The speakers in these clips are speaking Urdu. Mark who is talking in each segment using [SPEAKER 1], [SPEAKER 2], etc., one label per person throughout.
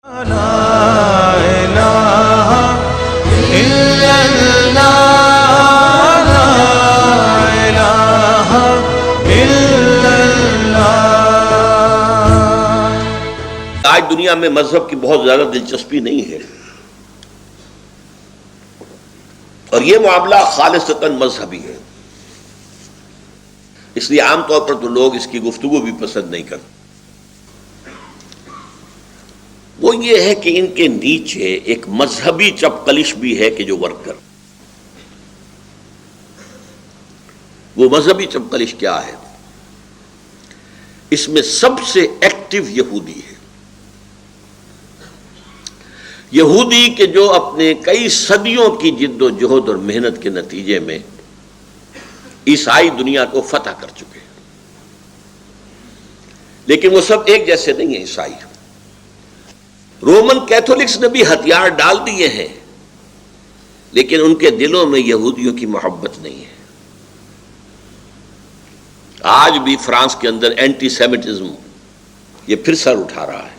[SPEAKER 1] آج دنیا میں مذہب کی بہت زیادہ دلچسپی نہیں ہے، اور یہ معاملہ خالصتاً مذہبی ہے، اس لیے عام طور پر تو لوگ اس کی گفتگو بھی پسند نہیں کرتے۔ وہ یہ ہے کہ ان کے نیچے ایک مذہبی چپقلش بھی ہے کہ جو ورک کر۔ وہ مذہبی چپقلش کیا ہے؟ اس میں سب سے ایکٹیو یہودی ہے، یہودی کہ جو اپنے کئی صدیوں کی جد و جہد اور محنت کے نتیجے میں عیسائی دنیا کو فتح کر چکے ہیں، لیکن وہ سب ایک جیسے نہیں ہیں۔ عیسائی رومن کیتھولکس نے بھی ہتھیار ڈال دیے ہیں، لیکن ان کے دلوں میں یہودیوں کی محبت نہیں ہے۔ آج بھی فرانس کے اندر اینٹی سیمیٹزم یہ پھر سر اٹھا رہا ہے،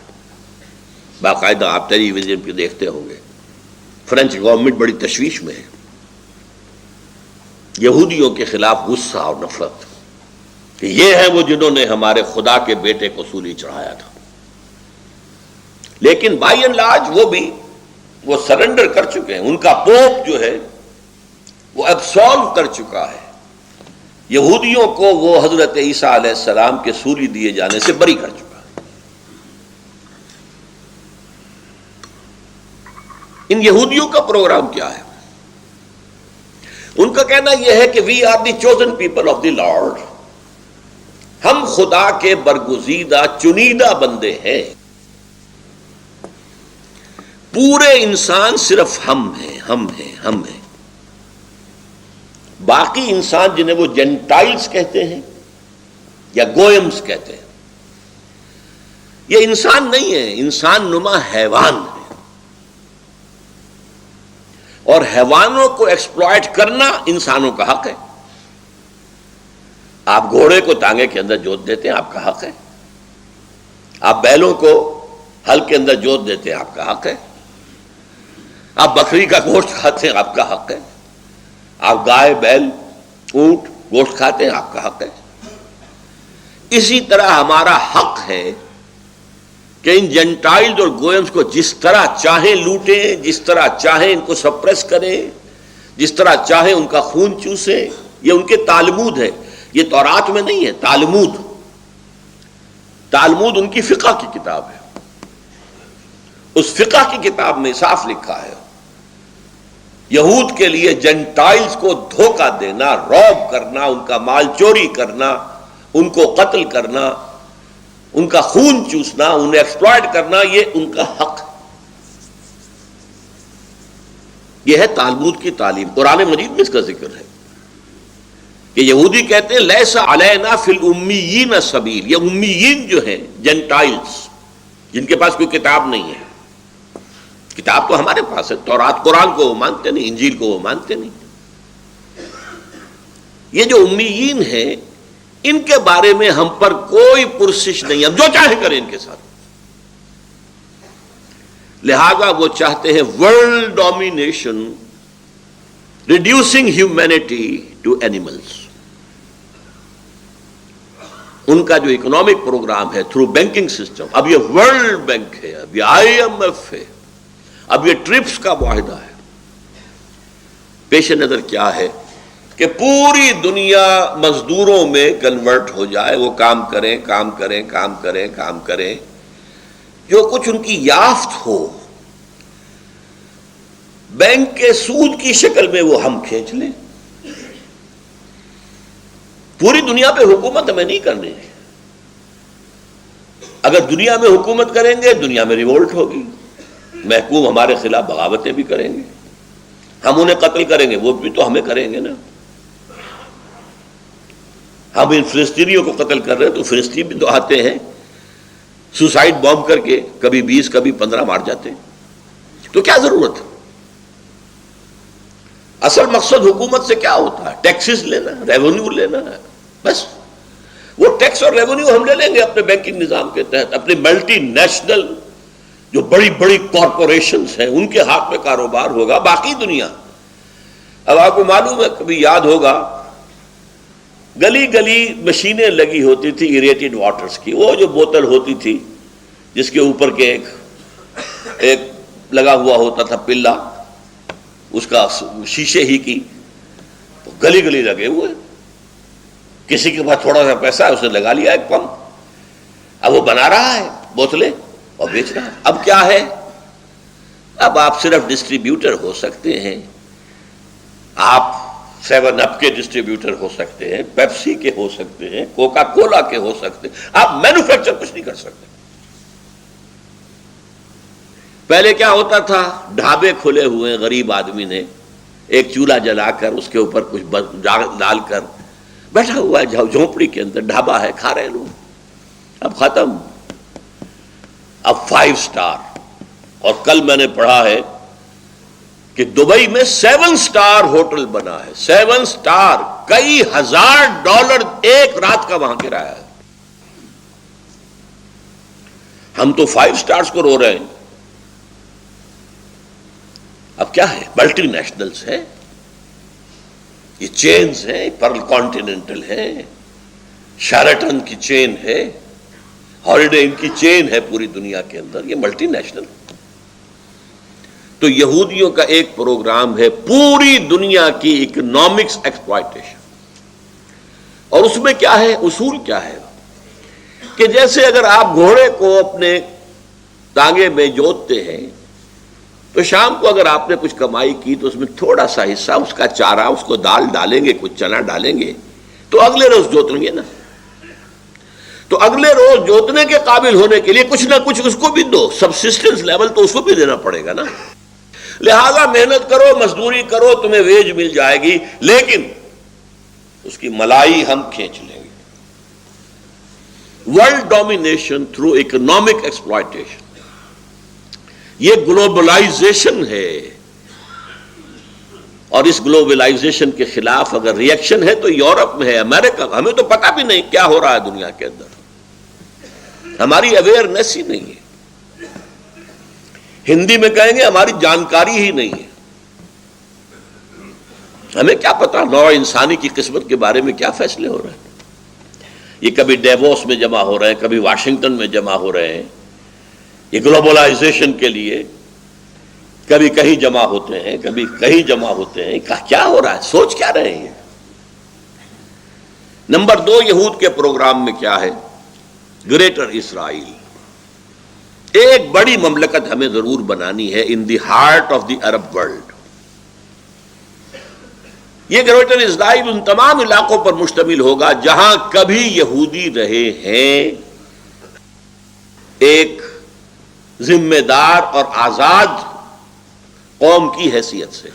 [SPEAKER 1] باقاعدہ آپ ٹیلی ویژن پہ دیکھتے ہوں گے۔ فرینچ گورنمنٹ بڑی تشویش میں ہے، یہودیوں کے خلاف غصہ اور نفرت کہ یہ ہیں وہ جنہوں نے ہمارے خدا کے بیٹے کو سولی چڑھایا تھا، لیکن بائی اینڈ لارج وہ سرنڈر کر چکے ہیں۔ ان کا پوپ جو ہے وہ ایبسالو کر چکا ہے، یہودیوں کو وہ حضرت عیسیٰ علیہ السلام کے سولی دیے جانے سے بری کر چکا ہے۔ ان یہودیوں کا پروگرام کیا ہے؟ ان کا کہنا یہ ہے کہ we are the chosen people of the Lord, ہم خدا کے برگزیدہ چنیدہ بندے ہیں، پورے انسان صرف ہم ہیں۔ باقی انسان جنہیں وہ جینٹائلز کہتے ہیں یا گوئمز کہتے ہیں، یہ انسان نہیں ہے، انسان نما حیوان ہے، اور حیوانوں کو ایکسپلائٹ کرنا انسانوں کا حق ہے۔ آپ گھوڑے کو ٹانگے کے اندر جوت دیتے ہیں، آپ کا حق ہے۔ آپ بیلوں کو ہل کے اندر جوت دیتے ہیں، آپ کا حق ہے۔ آپ بکری کا گوشت کھاتے ہیں، آپ کا حق ہے۔ آپ گائے، بیل، اونٹ گوشت کھاتے ہیں، آپ کا حق ہے۔ اسی طرح ہمارا حق ہے کہ ان جنٹائلز اور گوئمز کو جس طرح چاہیں لوٹیں، جس طرح چاہیں ان کو سپریس کریں، جس طرح چاہیں ان کا خون چوسیں۔ یہ ان کے تالمود ہے، یہ تورات میں نہیں ہے۔ تالمود ان کی فقہ کی کتاب ہے، اس فقہ کی کتاب میں صاف لکھا ہے یہود کے لیے جنٹائلز کو دھوکہ دینا، روب کرنا، ان کا مال چوری کرنا، ان کو قتل کرنا، ان کا خون چوسنا، انہیں ایکسپلائٹ کرنا، یہ ان کا حق ہے۔ یہ ہے تالمود کی تعلیم۔ قرآن مجید میں اس کا ذکر ہے کہ یہودی کہتے ہیں لیس علینا فی الامیین سبیل، یہ امیین جو ہیں جنٹائلز جن کے پاس کوئی کتاب نہیں ہے، کتاب تو ہمارے پاس ہے، تورات قرآن کو وہ مانتے نہیں، انجیل کو وہ مانتے نہیں۔ یہ جو امیین ہیں ان کے بارے میں ہم پر کوئی پرسش نہیں، ہم جو چاہیں کریں ان کے ساتھ۔ لہذا وہ چاہتے ہیں world domination, reducing humanity to animals. ان کا جو اکنامک پروگرام ہے تھرو بینکنگ سسٹم، اب یہ ورلڈ بینک ہے، اب یہ IMF ہے، اب یہ ٹرپس کا معاہدہ ہے۔ پیش نظر کیا ہے کہ پوری دنیا مزدوروں میں کنورٹ ہو جائے، وہ کام کریں، جو کچھ ان کی یافت ہو بینک کے سود کی شکل میں وہ ہم کھینچ لیں۔ پوری دنیا پہ حکومت ہمیں نہیں کرنی ہے۔ اگر دنیا میں حکومت کریں گے، دنیا میں ریوولٹ ہوگی، محکوم ہمارے خلاف بغاوتیں بھی کریں گے، ہم انہیں قتل کریں گے، وہ بھی تو ہمیں کریں گے نا۔ ہم ان فلسطینیوں کو قتل کر رہے ہیں تو فلسطین بھی تو آتے ہیں سوسائڈ بام کر کے، کبھی 20 کبھی 15 مار جاتے ہیں، تو کیا ضرورت ہے؟ اصل مقصد حکومت سے کیا ہوتا ہے؟ ٹیکسز لینا، ریونیو لینا ہے، بس۔ وہ ٹیکس اور ریونیو ہم لے لیں گے اپنے بینکنگ نظام کے تحت، اپنے ملٹی نیشنل جو بڑی بڑی کارپوریشنز ہیں ان کے ہاتھ میں کاروبار ہوگا. باقی دنیا، اب آپ کو معلوم ہے، کبھی یاد ہوگا گلی گلی مشینیں لگی ہوتی تھی ایریٹڈ واٹرز کی. وہ جو بوتل ہوتی تھی جس کے اوپر کے ایک لگا ہوا ہوتا تھا پلا، اس کا شیشے ہی کی، گلی گلی لگے ہوئے. کسی کے پاس تھوڑا سا پیسہ ہے، اس نے لگا لیا ایک پمپ، اب وہ بنا رہا ہے بوتلیں اور بیچ رہا ہے. اب کیا ہے؟ اب آپ صرف ڈسٹریبیوٹر ہو سکتے ہیں. آپ 7 اپ کے ڈسٹریبیوٹر ہو سکتے ہیں، پیپسی کے ہو سکتے ہیں، کوکا کولا کے ہو سکتے ہیں. آپ مینوفیکچر کچھ نہیں کر سکتے. پہلے کیا ہوتا تھا؟ ڈھابے کھلے ہوئے، غریب آدمی نے ایک چولہا جلا کر اس کے اوپر کچھ ڈال کر بیٹھا ہوا ہے جھونپڑی کے اندر، ڈھابا ہے، کھا رہے لوگ. اب ختم. اب 5 اسٹار. اور کل میں نے پڑھا ہے کہ دبئی میں 7 اسٹار ہوٹل بنا ہے. 7 اسٹار، کئی $1000 ایک رات کا وہاں کرایہ ہے. ہم تو 5 اسٹارز کو رو رہے ہیں. اب کیا ہے؟ ملٹی نیشنلز ہیں، یہ چینز ہیں، پرل کانٹیننٹل ہے، شیرٹن کی چین ہے، ہالیڈے ان کی چین ہے پوری دنیا کے اندر. یہ ملٹی نیشنل. تو یہودیوں کا ایک پروگرام ہے پوری دنیا کی اکنامکس ایکسپلائٹیشن. اور اس میں کیا ہے؟ اصول کیا ہے کہ جیسے اگر آپ گھوڑے کو اپنے ٹانگے میں جوتتے ہیں تو شام کو اگر آپ نے کچھ کمائی کی تو اس میں تھوڑا سا حصہ اس کا چارہ، اس کو دال ڈالیں گے، کچھ چنا ڈالیں گے، تو اگلے روز جوتیں گے نا. تو اگلے روز جوتنے کے قابل ہونے کے لیے کچھ نہ کچھ اس کو بھی دو. سبسسٹنس لیول تو اس کو بھی دینا پڑے گا نا. لہذا محنت کرو، مزدوری کرو، تمہیں ویج مل جائے گی، لیکن اس کی ملائی ہم کھینچ لیں گے. World domination through economic exploitation, یہ گلوبلائزیشن ہے. اور اس گلوبلائزیشن کے خلاف اگر ری ایکشن ہے تو یورپ میں ہے، امریکہ. ہمیں تو پتہ بھی نہیں کیا ہو رہا ہے دنیا کے اندر، ہماری اویئرنیس ہی نہیں ہے. ہندی میں کہیں گے ہماری جانکاری ہی نہیں ہے. ہمیں کیا پتا نوع انسانی کی قسمت کے بارے میں کیا فیصلے ہو رہے ہیں. یہ کبھی ڈیووس میں جمع ہو رہے ہیں، کبھی واشنگٹن میں جمع ہو رہے ہیں، یہ گلوبلائزیشن کے لیے کبھی کہیں جمع ہوتے ہیں، کبھی کہیں جمع ہوتے ہیں. کیا ہو رہا ہے؟ سوچ کیا رہے ہیں؟ نمبر 2، یہود کے پروگرام میں کیا ہے؟ Greater Israel. ایک بڑی مملکت ہمیں ضرور بنانی ہے in the heart of the Arab world. یہ گریٹر اسرائیل ان تمام علاقوں پر مشتمل ہوگا جہاں کبھی یہودی رہے ہیں، ایک ذمہ دار اور آزاد قوم کی حیثیت سے.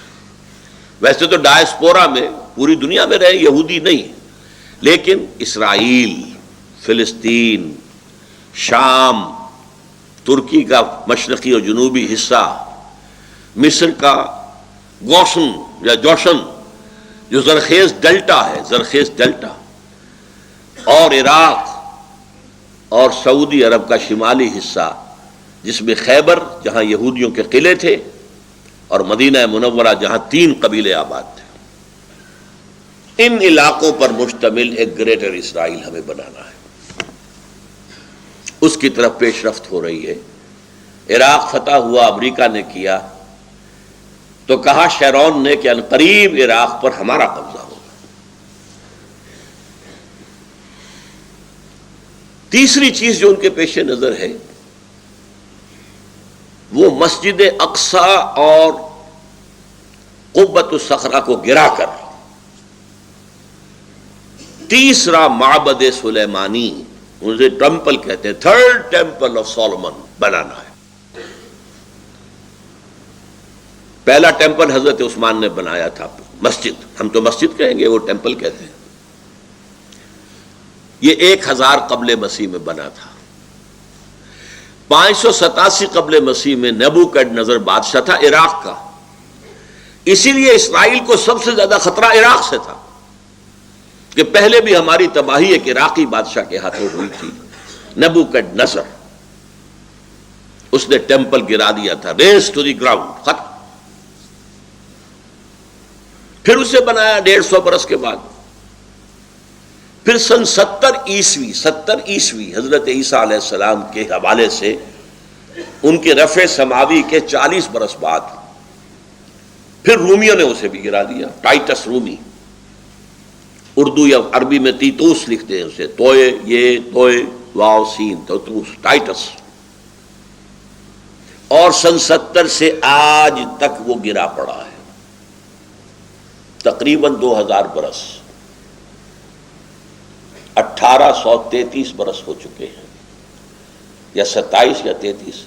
[SPEAKER 1] ویسے تو ڈائسپورا میں پوری دنیا میں رہے یہودی نہیں، لیکن اسرائیل، فلسطین، شام، ترکی کا مشرقی اور جنوبی حصہ، مصر کا گوشن یا جوشن جو زرخیز ڈیلٹا ہے، زرخیز ڈیلٹا، اور عراق اور سعودی عرب کا شمالی حصہ جس میں خیبر جہاں یہودیوں کے قلعے تھے اور مدینہ منورہ جہاں 3 قبیلے آباد تھے. ان علاقوں پر مشتمل ایک گریٹر اسرائیل ہمیں بنانا ہے. اس کی طرف پیش رفت ہو رہی ہے. عراق فتح ہوا، امریکہ نے کیا تو کہا شیرون نے کہ عنقریب عراق پر ہمارا قبضہ ہوگا. تیسری چیز جو ان کے پیش نظر ہے وہ مسجد اقصی اور قبۃ الصخرہ کو گرا کر تیسرا معبد سلیمانی، اسے ٹیمپل کہتے ہیں، 3rd ٹیمپل آف سولومن بنانا ہے. پہلا ٹیمپل حضرت عثمان نے بنایا تھا، مسجد، ہم تو مسجد کہیں گے، وہ ٹیمپل کہتے ہیں. یہ 1000 قبل مسیح میں بنا تھا. 587 قبل مسیح میں نیبوکڈنیزر بادشاہ تھا عراق کا. اسی لیے اسرائیل کو سب سے زیادہ خطرہ عراق سے تھا کہ پہلے بھی ہماری تباہی ایک عراقی بادشاہ کے ہاتھوں ہوئی تھی، نیبوکڈنیزر. اس نے ٹیمپل گرا دیا تھا، ریز ٹو دی گراؤنڈ، ختم. پھر اسے بنایا 150 برس کے بعد. پھر سن 70 عیسوی حضرت عیسیٰ علیہ السلام کے حوالے سے ان کے رفع سماوی کے 40 برس بعد پھر رومیوں نے اسے بھی گرا دیا. ٹائٹس رومی، اردو یا عربی میں تیتوس لکھتے ہیں اسے، توئے، یہ توئے واو سین تیتوس، ٹائٹس. اور سن 70 سے آج تک وہ گرا پڑا ہے، تقریباً 2000 برس، 1833 برس ہو چکے ہیں، یا 27 یا 33.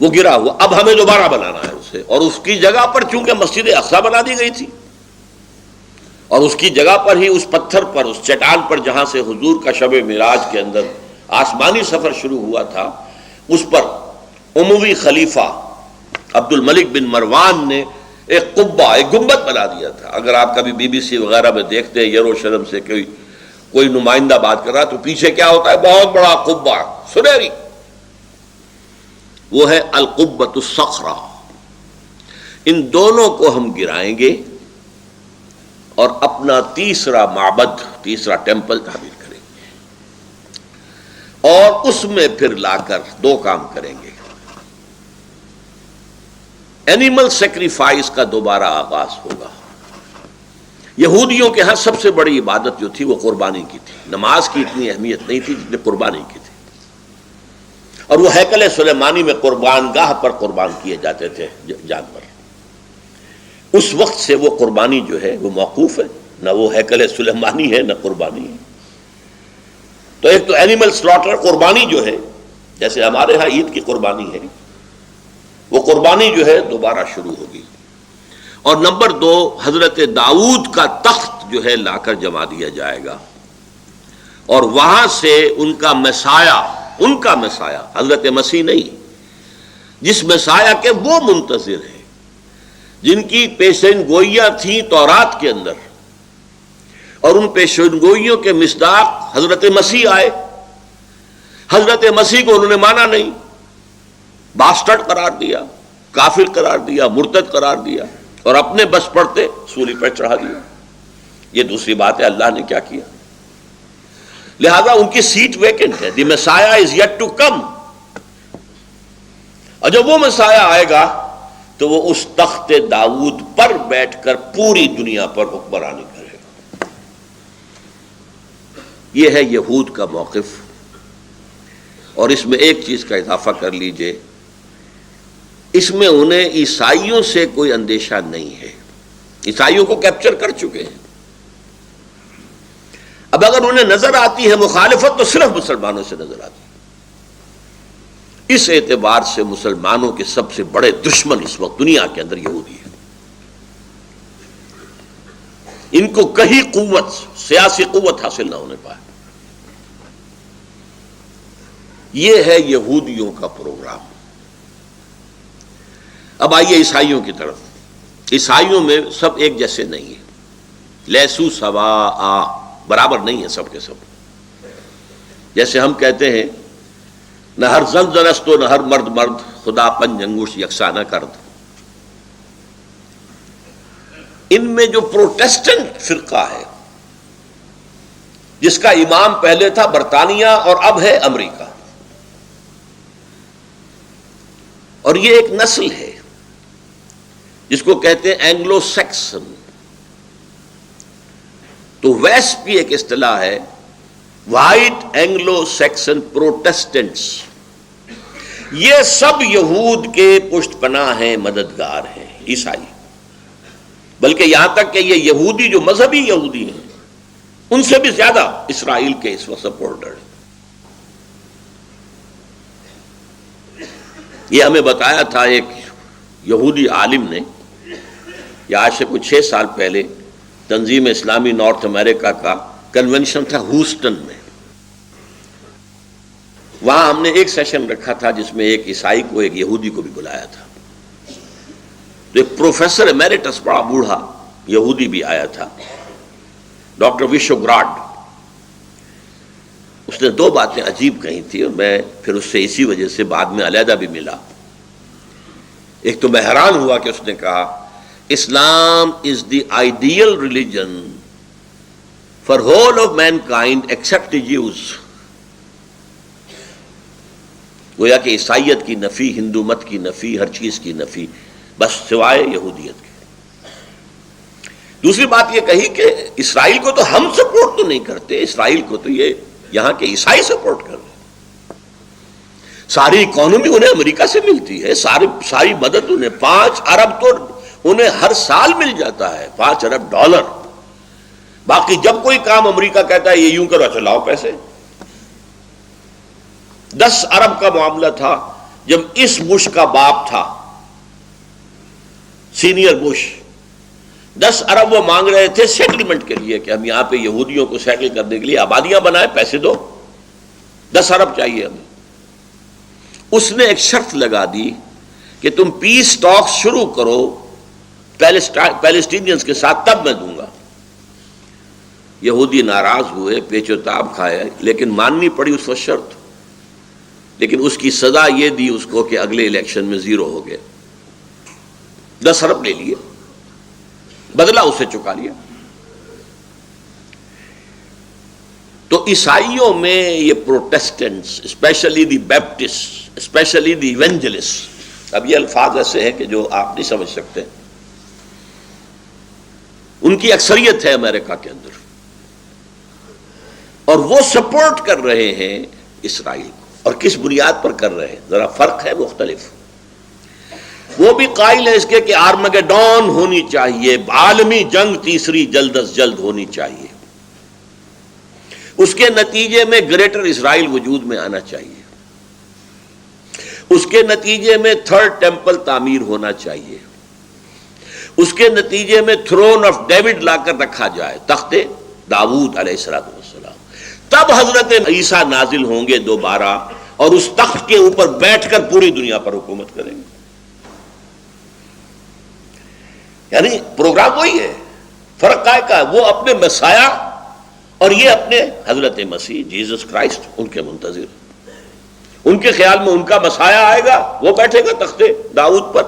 [SPEAKER 1] وہ گرا ہوا. اب ہمیں دوبارہ بنانا ہے اسے، اور اس کی جگہ پر چونکہ مسجد اقصی بنا دی گئی تھی، اور اس کی جگہ پر ہی اس پتھر پر، اس چٹان پر جہاں سے حضور کا شب معراج کے اندر آسمانی سفر شروع ہوا تھا، اس پر اموی خلیفہ عبد الملک بن مروان نے ایک قبہ، ایک گنبد بنا دیا تھا. اگر آپ کبھی BBC وغیرہ میں دیکھتے ہیں یروشلم سے کوئی نمائندہ بات کر رہا تو پیچھے کیا ہوتا ہے؟ بہت بڑا قبہ سنہری. وہ ہے القبۃ الصخرہ. ان دونوں کو ہم گرائیں گے اور اپنا تیسرا معبد، تیسرا ٹیمپل تعمیر کریں گے، اور اس میں پھر لا کر 2 کام کریں گے. اینیمل سیکریفائس کا دوبارہ آغاز ہوگا. یہودیوں کے ہاں سب سے بڑی عبادت جو تھی وہ قربانی کی تھی. نماز کی اتنی اہمیت نہیں تھی جتنی قربانی کی تھی، اور وہ ہیکل سلیمانی میں قربان گاہ پر قربان کیے جاتے تھے جانور. اس وقت سے وہ قربانی جو ہے وہ موقوف ہے، نہ وہ ہیکل سلیمانی ہے نہ قربانی ہے. تو ایک تو اینیمل سلاٹر، قربانی جو ہے، جیسے ہمارے ہاں عید کی قربانی ہے، وہ قربانی جو ہے دوبارہ شروع ہوگی. اور نمبر 2، حضرت داؤد کا تخت جو ہے لا کر جما دیا جائے گا، اور وہاں سے ان کا مسایہ حضرت مسیح نہیں، جس مسایہ کے وہ منتظر ہیں، جن کی پیشین گوئیاں تھیں تورات کے اندر، اور ان پیشین گوئیوں کے مصداق حضرت مسیح آئے. حضرت مسیح کو انہوں نے مانا نہیں، باسٹرڈ قرار دیا، کافر قرار دیا، مرتد قرار دیا، اور اپنے بس پڑتے سولی پر چڑھا دیا. یہ دوسری بات ہے اللہ نے کیا کیا. لہذا ان کی سیٹ ویکنٹ ہے. دی مسایہ از یٹ ٹو کم. اور جب وہ مسایہ آئے گا تو وہ اس تخت داؤد پر بیٹھ کر پوری دنیا پر حکمرانی کرے گا. یہ ہے یہود کا موقف. اور اس میں ایک چیز کا اضافہ کر لیجئے، اس میں انہیں عیسائیوں سے کوئی اندیشہ نہیں ہے. عیسائیوں کو کیپچر کر چکے ہیں. اب اگر انہیں نظر آتی ہے مخالفت تو صرف مسلمانوں سے نظر آتی ہے. اس اعتبار سے مسلمانوں کے سب سے بڑے دشمن اس وقت دنیا کے اندر یہودی ہیں. ان کو کہیں قوت، سیاسی قوت حاصل نہ ہونے پائے. یہ ہے یہودیوں کا پروگرام. اب آئیے عیسائیوں کی طرف. عیسائیوں میں سب ایک جیسے نہیں ہیں. لیسو سواء، برابر نہیں ہیں سب کے سب. جیسے ہم کہتے ہیں نہ ہر زن زنست و نہ ہر مرد مرد، خدا پنج انگوش یکساں نہ کرد. ان میں جو پروٹیسٹنٹ فرقہ ہے، جس کا امام پہلے تھا برطانیہ اور اب ہے امریکہ، اور یہ ایک نسل ہے جس کو کہتے ہیں اینگلو سیکسن. تو ویسٹ بھی ایک اصطلاح ہے، وائٹ اینگلو سیکسن پروٹیسٹنٹس. یہ سب یہود کے پشت پناہ ہیں، مددگار ہیں عیسائی. بلکہ یہاں تک کہ یہ یہودی جو مذہبی یہودی ہیں ان سے بھی زیادہ اسرائیل کے اس وقت سپورٹر ہیں. یہ ہمیں بتایا تھا ایک یہودی عالم نے، یا آج سے کچھ 6 سال پہلے تنظیم اسلامی نارتھ امریکہ کا کنونشن تھا ہوسٹن میں. وہاں ہم نے ایک سیشن رکھا تھا جس میں ایک عیسائی کو ایک یہودی کو بھی بلایا تھا. تو ایک پروفیسر ایمیریٹس، بڑا بوڑھا یہودی بھی آیا تھا، ڈاکٹر وشو گراڈ. اس نے دو باتیں عجیب کہی تھی اور میں پھر اس سے اسی وجہ سے بعد میں علیحدہ بھی ملا. ایک تو میں حیران ہوا کہ اس نے کہا Islam is the ideal religion for whole of mankind except the Jews. گویا کہ عیسائیت کی نفی، ہندو مت کی نفی، ہر چیز کی نفی، بس سوائے یہودیت کے. دوسری بات یہ کہی کہ اسرائیل کو تو ہم سپورٹ تو نہیں کرتے، اسرائیل کو تو یہ یہاں کے عیسائی سپورٹ کر رہے ہیں. ساری اکانومی انہیں امریکہ سے ملتی ہے، ساری مدد انہیں 5 ارب تو انہیں ہر سال مل جاتا ہے، $5 ارب. باقی جب کوئی کام امریکہ کہتا ہے یہ یوں کرو، اچھا لاؤ پیسے. 10 ارب کا معاملہ تھا جب اس بش کا باپ تھا، سینئر بش. 10 ارب وہ مانگ رہے تھے سیٹلمنٹ کے لیے کہ ہم یہاں پہ یہودیوں کو سیٹل کرنے کے لیے آبادیاں بنائیں، پیسے دو، 10 ارب چاہیے ہمیں. اس نے ایک شرط لگا دی کہ تم پیس ٹاکس شروع کرو پیلسٹینینز کے ساتھ، تب میں دوں گا. یہودی ناراض ہوئے، پیچ و تاب کھائے، لیکن ماننی پڑی اس وقت شرط. لیکن اس کی سزا یہ دی اس کو کہ اگلے الیکشن میں 0 ہو گئے. 10 ارب لے لیے، بدلہ اسے چکا لیا. تو عیسائیوں میں یہ Protestants, especially the Baptist, especially the evangelist, اب یہ الفاظ ایسے ہیں کہ جو آپ نہیں سمجھ سکتے، ان کی اکثریت ہے امریکہ کے اندر، اور وہ سپورٹ کر رہے ہیں اسرائیل کو. اور کس بنیاد پر کر رہے ہیں؟ ذرا فرق ہے، مختلف. وہ بھی قائل ہے اس کے کہ آرمگیڈون ہونی چاہیے، عالمی جنگ تیسری جلد از جلد ہونی چاہیے، اس کے نتیجے میں گریٹر اسرائیل وجود میں آنا چاہیے، اس کے نتیجے میں 3rd ٹیمپل تعمیر ہونا چاہیے، اس کے نتیجے میں تھرون آف ڈیوڈ لا کر رکھا جائے، تخت داؤد علیہ السلام. تب حضرت عیسیٰ نازل ہوں گے دوبارہ اور اس تخت کے اوپر بیٹھ کر پوری دنیا پر حکومت کریں گے. یعنی پروگرام وہی ہے، فرق کا ہے. وہ اپنے مسیح اور یہ اپنے حضرت مسیح جیسس کرائسٹ ان کے منتظر. ان کے خیال میں ان کا مسیح آئے گا، وہ بیٹھے گا تخت داؤد پر.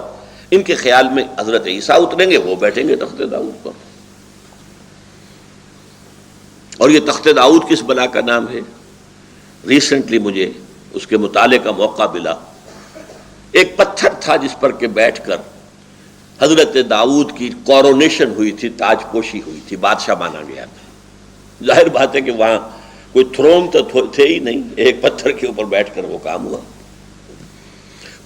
[SPEAKER 1] ان کے خیال میں حضرت عیسیٰ اتریں گے، وہ بیٹھیں گے تخت داؤد پر. اور یہ تخت داؤد کس بلا کا نام ہے؟ ریسنٹلی مجھے اس کے مطالعے کا موقع ملا. ایک پتھر تھا جس پر کہ بیٹھ کر حضرت داؤد کی کورونیشن ہوئی تھی، تاج پوشی ہوئی تھی، بادشاہ مانا گیا تھا. ظاہر بات ہے کہ وہاں کوئی تھرون تو تھے ہی نہیں، ایک پتھر کے اوپر بیٹھ کر وہ کام ہوا.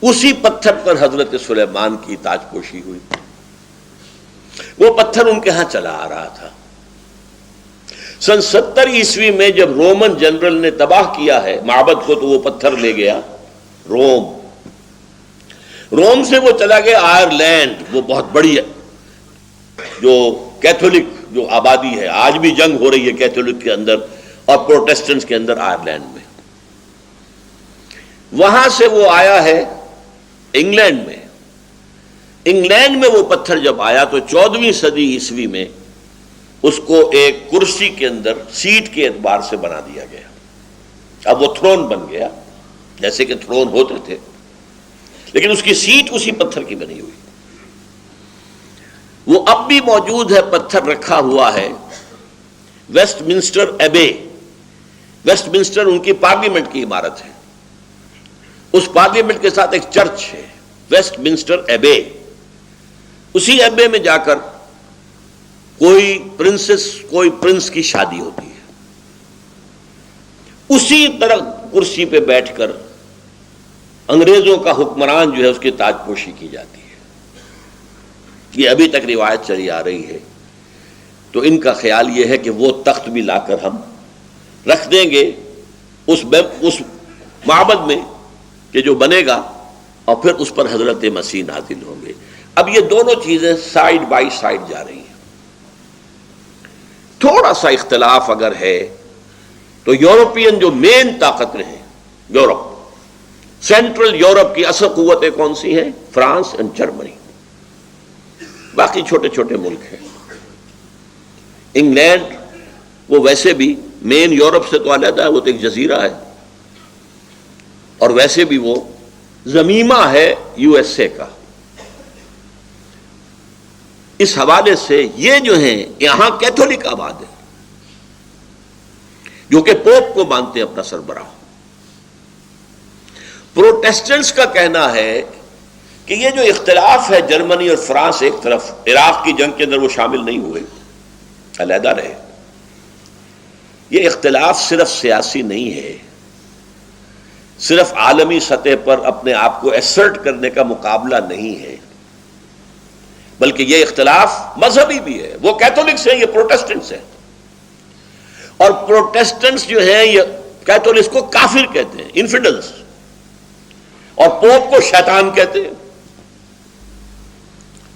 [SPEAKER 1] اسی پتھر پر حضرت سلیمان کی تاج پوشی ہوئی. وہ پتھر ان کے ہاں چلا آ رہا تھا. سن 70 عیسوی میں جب رومن جنرل نے تباہ کیا ہے معبد کو، تو وہ پتھر لے گیا روم سے وہ چلا گیا آئرلینڈ. وہ بہت بڑی جو کیتھولک جو آبادی ہے، آج بھی جنگ ہو رہی ہے کیتھولک کے اندر اور پروٹیسٹنٹس کے اندر آئرلینڈ میں. وہاں سے وہ آیا ہے انگلینڈ میں. انگلینڈ میں وہ پتھر جب آیا تو 14ویں صدی عیسوی میں اس کو ایک کرسی کے اندر سیٹ کے اعتبار سے بنا دیا گیا. اب وہ تھرون بن گیا، جیسے کہ تھرون ہوتے تھے، لیکن اس کی سیٹ اسی پتھر کی بنی ہوئی. وہ اب بھی موجود ہے، پتھر رکھا ہوا ہے Westminster Abbey. Westminster ان کی پارلیمنٹ کی عمارت ہے. اس پارلیمنٹ کے ساتھ ایک چرچ ہے، ویسٹ منسٹر ایبے. اسی ایبے میں جا کر کوئی پرنس کی شادی ہوتی ہے، اسی طرح کرسی پہ بیٹھ کر انگریزوں کا حکمران جو ہے اس کی تاج پوشی کی جاتی ہے. یہ ابھی تک روایت چلی آ رہی ہے. تو ان کا خیال یہ ہے کہ وہ تخت بھی لا کر ہم رکھ دیں گے اس معبد میں کہ جو بنے گا، اور پھر اس پر حضرت مسیح نازل ہوں گے. اب یہ دونوں چیزیں سائیڈ بائی سائیڈ جا رہی ہیں. تھوڑا سا اختلاف اگر ہے تو یورپین جو مین طاقتیں ہیں، یورپ، سینٹرل یورپ کی اصل قوتیں کون سی ہیں؟ France and Germany. باقی چھوٹے چھوٹے ملک ہیں. انگلینڈ وہ ویسے بھی مین یورپ سے تو علیحدہ ہے، وہ تو ایک جزیرہ ہے، اور ویسے بھی وہ زمیمہ ہے یو ایس اے کا۔ اس حوالے سے یہ جو ہیں یہاں کیتھولک آباد ہے، جو کہ پوپ کو مانتے ہیں اپنا سربراہ۔ پروٹیسٹنٹس کا کہنا ہے کہ یہ جو اختلاف ہے، جرمنی اور فرانس ایک طرف عراق کی جنگ کے اندر وہ شامل نہیں ہوئے، علیحدہ رہے، یہ اختلاف صرف سیاسی نہیں ہے، صرف عالمی سطح پر اپنے آپ کو ایسرٹ کرنے کا مقابلہ نہیں ہے، بلکہ یہ اختلاف مذہبی بھی ہے۔ وہ کیتھولکس ہیں، یہ پروٹیسٹنٹس ہیں، اور پروٹیسٹنٹس جو ہیں یہ کیتھولکس کو کافر کہتے ہیں، انفیڈلز، اور پوپ کو شیطان کہتے ہیں۔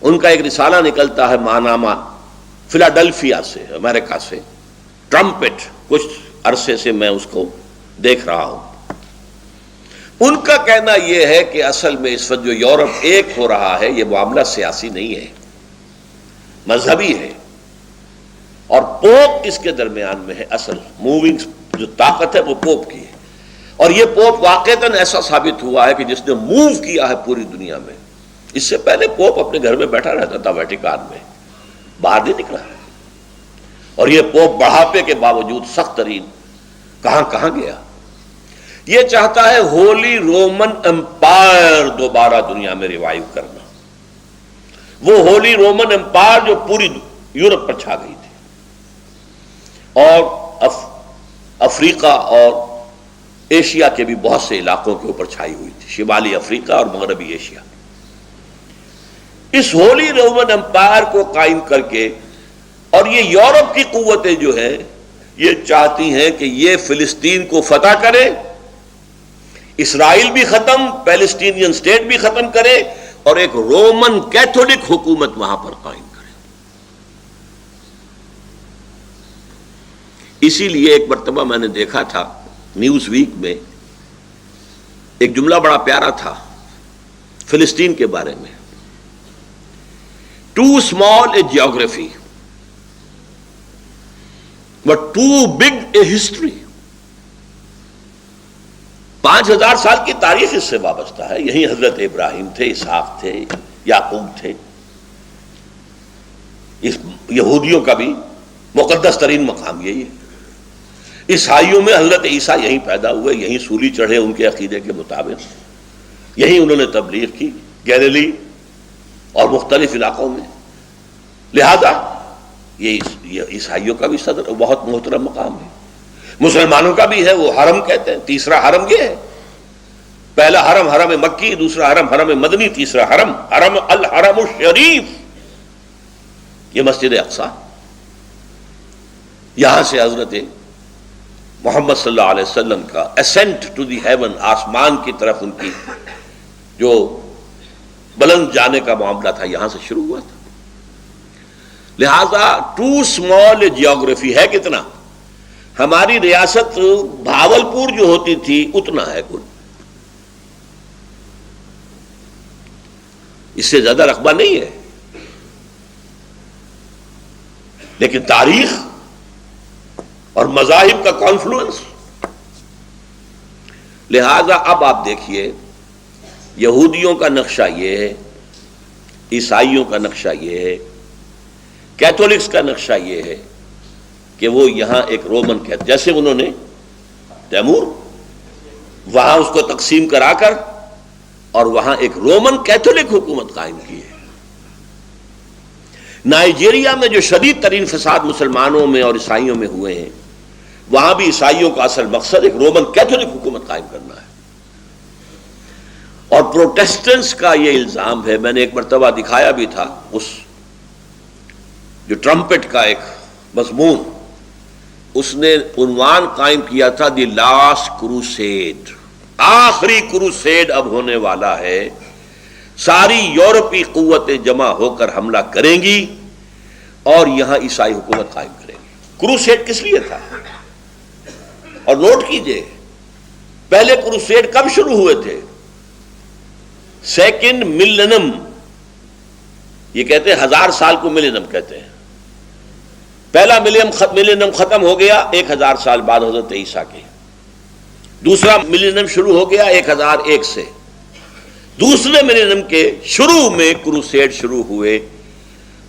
[SPEAKER 1] ان کا ایک رسالہ نکلتا ہے ماناما، فلاڈلفیا سے، امریکہ سے، ٹرمپٹ، کچھ عرصے سے میں اس کو دیکھ رہا ہوں۔ ان کا کہنا یہ ہے کہ اصل میں اس وقت جو یورپ ایک ہو رہا ہے، یہ معاملہ سیاسی نہیں ہے، مذہبی ہے، اور پوپ اس کے درمیان میں ہے۔ اصل موونگ جو طاقت ہے وہ پوپ کی ہے، اور یہ پوپ واقعتاً ایسا ثابت ہوا ہے کہ جس نے موو کیا ہے پوری دنیا میں۔ اس سے پہلے پوپ اپنے گھر میں بیٹھا رہتا تھا ویٹیکان میں، باہر نہیں نکلا، اور یہ پوپ بڑھاپے کے باوجود سخت ترین کہاں کہاں گیا۔ یہ چاہتا ہے ہولی رومن امپائر دوبارہ دنیا میں ریوائیو کرنا، وہ ہولی رومن امپائر جو پوری یورپ پر چھا گئی تھی، اور افریقہ اور ایشیا کے بھی بہت سے علاقوں کے اوپر چھائی ہوئی تھی، شمالی افریقہ اور مغربی ایشیا۔ اس ہولی رومن امپائر کو قائم کر کے، اور یہ یورپ کی قوتیں جو ہیں یہ چاہتی ہیں کہ یہ فلسطین کو فتح کرے، اسرائیل بھی ختم، پیلسٹینین سٹیٹ بھی ختم کرے، اور ایک رومن کیتھولک حکومت وہاں پر قائم کرے۔ اسی لیے ایک مرتبہ میں نے دیکھا تھا نیوز ویک میں، ایک جملہ بڑا پیارا تھا فلسطین کے بارے میں، too small a geography but too big a history. 5000 سال کی تاریخ اس سے وابستہ ہے، یہی حضرت ابراہیم تھے، اسحاق تھے، یعقوب تھے، اس یہودیوں کا بھی مقدس ترین مقام یہی ہے۔ عیسائیوں میں حضرت عیسیٰ یہیں پیدا ہوئے، یہیں سولی چڑھے ان کے عقیدے کے مطابق، یہیں انہوں نے تبلیغ کی، گیلیلی اور مختلف علاقوں میں۔ لہذا یہ عیسائیوں کا بھی صدر بہت محترم مقام ہے، مسلمانوں کا بھی ہے، وہ حرم کہتے ہیں۔ تیسرا حرم یہ ہے، پہلا حرم حرم مکی، دوسرا حرم حرم مدنی، تیسرا حرم حرم الحرم الشریف، یہ مسجد اقصی۔ یہاں سے حضرت محمد صلی اللہ علیہ وسلم کا اسینٹ ٹو دی ہیون، آسمان کی طرف ان کی جو بلند جانے کا معاملہ تھا، یہاں سے شروع ہوا تھا۔ لہذا ٹو اسمال جیوگرافی ہے کتنا؟ ہماری ریاست بھاولپور جو ہوتی تھی اتنا ہے کل، اس سے زیادہ رقبہ نہیں ہے، لیکن تاریخ اور مذاہب کا کانفلوئنس۔ لہذا اب آپ دیکھیے، یہودیوں کا نقشہ یہ ہے، عیسائیوں کا نقشہ یہ ہے، کیتھولکس کا نقشہ یہ ہے کہ وہ یہاں ایک رومن جیسے انہوں نے تیمور وہاں اس کو تقسیم کرا کر اور وہاں ایک رومن کیتھولک حکومت قائم کی ہے۔ نائجیریا میں جو شدید ترین فساد مسلمانوں میں اور عیسائیوں میں ہوئے ہیں، وہاں بھی عیسائیوں کا اصل مقصد ایک رومن کیتھولک حکومت قائم کرنا ہے۔ اور پروٹیسٹنٹس کا یہ الزام ہے، میں نے ایک مرتبہ دکھایا بھی تھا، اس جو ٹرمپٹ کا ایک مضمون، اس نے عنوان قائم کیا تھا دی لاسٹ کروسیڈ، آخری کروسیڈ اب ہونے والا ہے، ساری یورپی قوتیں جمع ہو کر حملہ کریں گی اور یہاں عیسائی حکومت قائم کریں گی۔ کروسیڈ کس لیے تھا؟ اور نوٹ کیجئے، پہلے کروسیڈ کب شروع ہوئے تھے؟ سیکنڈ ملینم، یہ کہتے ہیں 1000 سال کو ملینم کہتے ہیں، پہلا ملینیم ختم ہو گیا 1000 سال بعد حضرت عیسیٰ کے، دوسرا ملینیم شروع ہو گیا 1001 سے، دوسرے ملینیم کے شروع میں کروسیڈ شروع ہوئے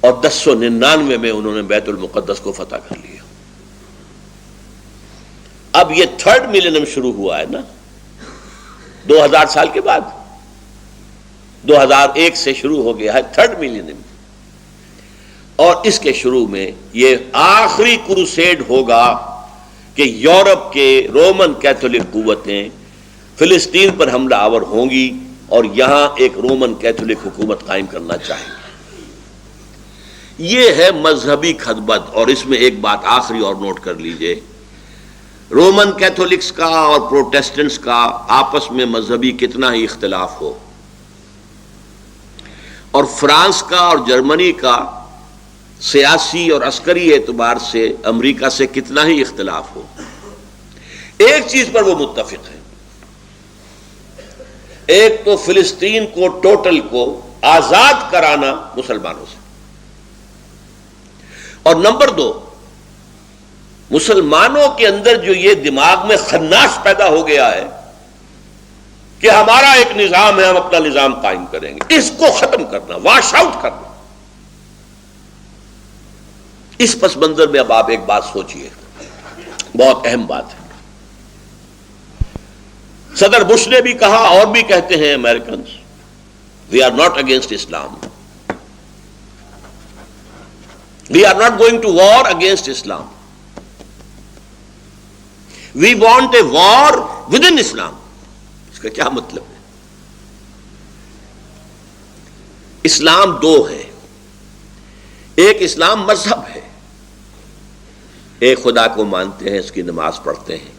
[SPEAKER 1] اور 1099 میں انہوں نے بیت المقدس کو فتح کر لیا۔ اب یہ تھرڈ ملینیم شروع ہوا ہے نا 2000 سال کے بعد، 2001 سے شروع ہو گیا ہے تھرڈ ملینیم، اور اس کے شروع میں یہ آخری کروسیڈ ہوگا کہ یورپ کے رومن کیتھولک قوتیں فلسطین پر حملہ آور ہوں گی اور یہاں ایک رومن کیتھولک حکومت قائم کرنا چاہیں گے۔ یہ ہے مذہبی خطبت، اور اس میں ایک بات آخری اور نوٹ کر لیجئے، رومن کیتھولکس کا اور پروٹیسٹنٹس کا آپس میں مذہبی کتنا ہی اختلاف ہو، اور فرانس کا اور جرمنی کا سیاسی اور عسکری اعتبار سے امریکہ سے کتنا ہی اختلاف ہو، ایک چیز پر وہ متفق ہیں، ایک تو فلسطین کو ٹوٹل کو آزاد کرانا مسلمانوں سے، اور نمبر 2 مسلمانوں کے اندر جو یہ دماغ میں خناس پیدا ہو گیا ہے کہ ہمارا ایک نظام ہے، ہم اپنا نظام قائم کریں گے، اس کو ختم کرنا، واش آؤٹ کرنا۔ اس پس منظر میں اب آپ ایک بات سوچئے، بہت اہم بات ہے۔ صدر بش نے بھی کہا اور بھی کہتے ہیں Americans, we are not against Islam, we are not going to war against Islam, we want a war with in Islam. اس کا کیا مطلب ہے؟ اسلام 2 ہے، ایک اسلام مذہب ہے، ایک خدا کو مانتے ہیں، اس کی نماز پڑھتے ہیں،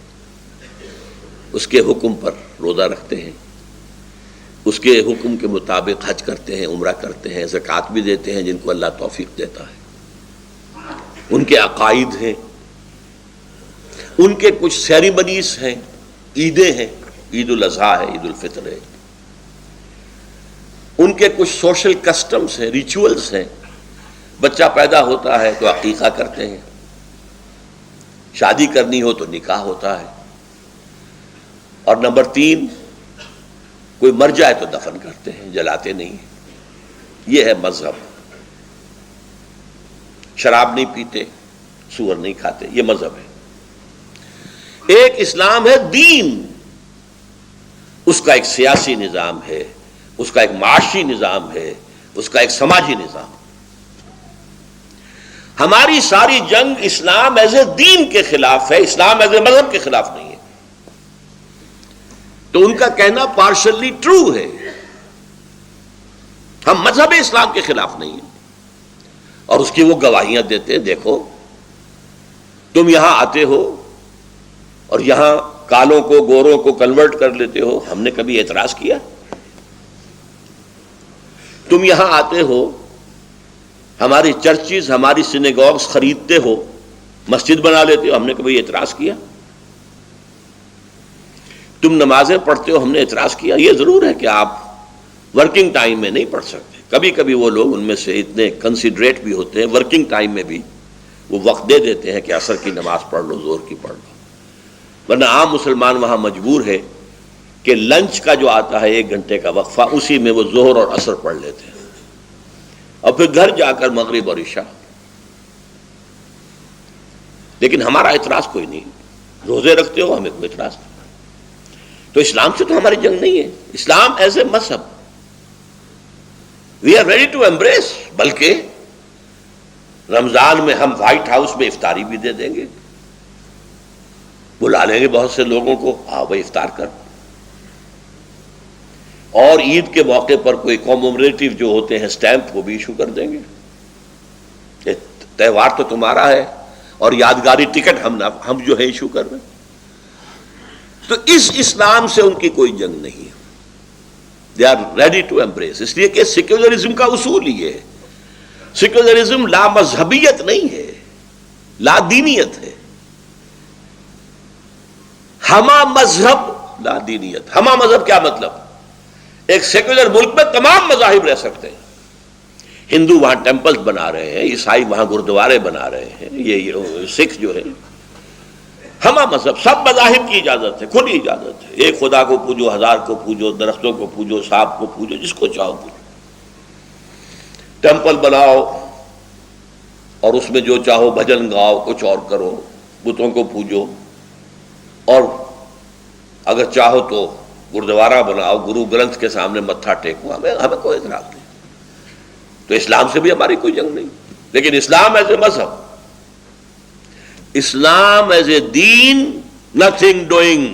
[SPEAKER 1] اس کے حکم پر روزہ رکھتے ہیں، اس کے حکم کے مطابق حج کرتے ہیں، عمرہ کرتے ہیں، زکوٰۃ بھی دیتے ہیں جن کو اللہ توفیق دیتا ہے، ان کے عقائد ہیں، ان کے کچھ سیریمنیز ہیں، عیدیں ہیں، عید الاضحیٰ ہے، عید الفطر ہے، ان کے کچھ سوشل کسٹمز ہیں، ریچولز ہیں، بچہ پیدا ہوتا ہے تو عقیقہ کرتے ہیں، شادی کرنی ہو تو نکاح ہوتا ہے، اور نمبر 3 کوئی مر جائے تو دفن کرتے ہیں، جلاتے نہیں ہیں۔ یہ ہے مذہب۔ شراب نہیں پیتے، سور نہیں کھاتے، یہ مذہب ہے۔ ایک اسلام ہے دین، اس کا ایک سیاسی نظام ہے، اس کا ایک معاشی نظام ہے، اس کا ایک سماجی نظام۔ ہماری ساری جنگ اسلام ایز اے دین کے خلاف ہے، اسلام ایز اے مذہب کے خلاف نہیں ہے۔ تو ان کا کہنا پارشلی ٹرو ہے، ہم مذہب اسلام کے خلاف نہیں ہیں، اور اس کی وہ گواہیاں دیتے ہیں، دیکھو تم یہاں آتے ہو اور یہاں کالوں کو گوروں کو کنورٹ کر لیتے ہو، ہم نے کبھی اعتراض کیا؟ تم یہاں آتے ہو، ہماری چرچز، ہماری سینیگوگز خریدتے ہو، مسجد بنا لیتے ہو، ہم نے کبھی اعتراض کیا؟ تم نمازیں پڑھتے ہو، ہم نے اعتراض کیا؟ یہ ضرور ہے کہ آپ ورکنگ ٹائم میں نہیں پڑھ سکتے، کبھی کبھی وہ لوگ ان میں سے اتنے کنسیڈریٹ بھی ہوتے ہیں، ورکنگ ٹائم میں بھی وہ وقت دے دیتے ہیں کہ عصر کی نماز پڑھ لو، ظہر کی پڑھ لو، ورنہ عام مسلمان وہاں مجبور ہے کہ لنچ کا جو آتا ہے 1 گھنٹے کا وقفہ، اسی میں وہ ظہر اور عصر پڑھ لیتے ہیں، اور پھر گھر جا کر مغرب اور عشاء۔ لیکن ہمارا اعتراض کوئی نہیں، روزے رکھتے ہو، ہمیں کوئی اعتراض نہیں۔ تو اسلام سے تو ہماری جنگ نہیں ہے، اسلام ایز اے مذہب we are ready to embrace, بلکہ رمضان میں ہم وائٹ ہاؤس میں افطاری بھی دے دیں گے، بلا لیں گے بہت سے لوگوں کو، آؤ بھائی افطار کر، اور عید کے موقع پر کوئی کومومریٹو جو ہوتے ہیں سٹیمپ وہ بھی ایشو کر دیں گے، یہ تہوار تو تمہارا ہے، اور یادگاری ٹکٹ ہم جو ہے ایشو کر رہے ہیں۔ تو اس اسلام سے ان کی کوئی جنگ نہیں ہے، they are ready to embrace, اس لیے کہ سیکولرزم کا اصول یہ ہے، سیکولرزم لا مذہبیت نہیں ہے، لا دینیت ہے، ہما مذہب لا دینیت۔ ہما مذہب کیا مطلب؟ ایک سیکولر ملک میں تمام مذاہب رہ سکتے ہیں، ہندو وہاں ٹیمپلز بنا رہے ہیں، عیسائی وہاں گردوارے بنا رہے ہیں، یہ سکھ جو ہے، ہمہ مذہب، سب مذاہب کی اجازت ہے، کھلی اجازت ہے، ایک خدا کو پوجو، ہزار کو پوجو، درختوں کو پوجو، سانپ کو پوجو، جس کو چاہو پوجو، ٹیمپل بناؤ اور اس میں جو چاہو بھجن گاؤ، کچھ اور کرو، بتوں کو پوجو، اور اگر چاہو تو گردوارہ بناؤ، گرو گرنتھ کے سامنے متھا ٹیکو، ہمیں کوئی اعتراض نہیں، تو اسلام سے بھی ہماری کوئی جنگ نہیں، لیکن اسلام ایز اے مذہب، اسلام ایز اے دین، nothing doing,